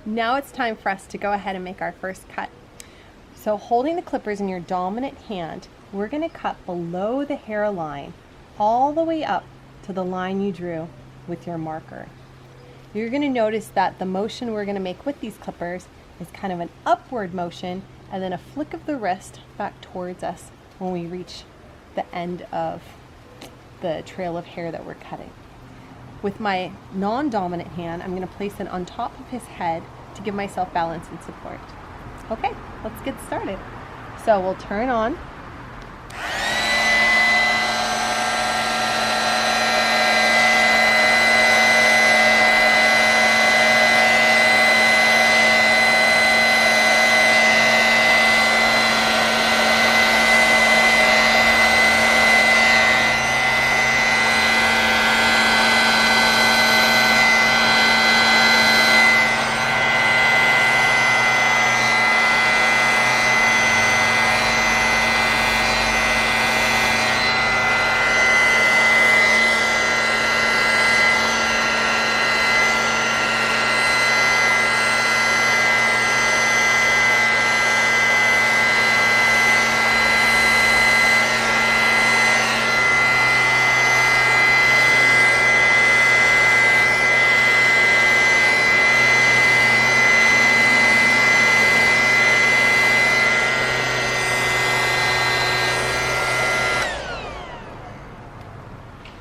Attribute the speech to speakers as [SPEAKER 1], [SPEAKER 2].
[SPEAKER 1] Now it's time for us to go ahead and make our first cut. So holding the clippers in your dominant hand, we're going to cut below the hairline all the way up to the line you drew with your marker. You're going to notice that the motion we're going to make with these clippers is kind of an upward motion and then a flick of the wrist back towards us when we reach the end of the trail of hair that we're cutting. With my non-dominant hand, I'm going to place it on top of his head to give myself balance and support. Okay, let's get started. So we'll turn on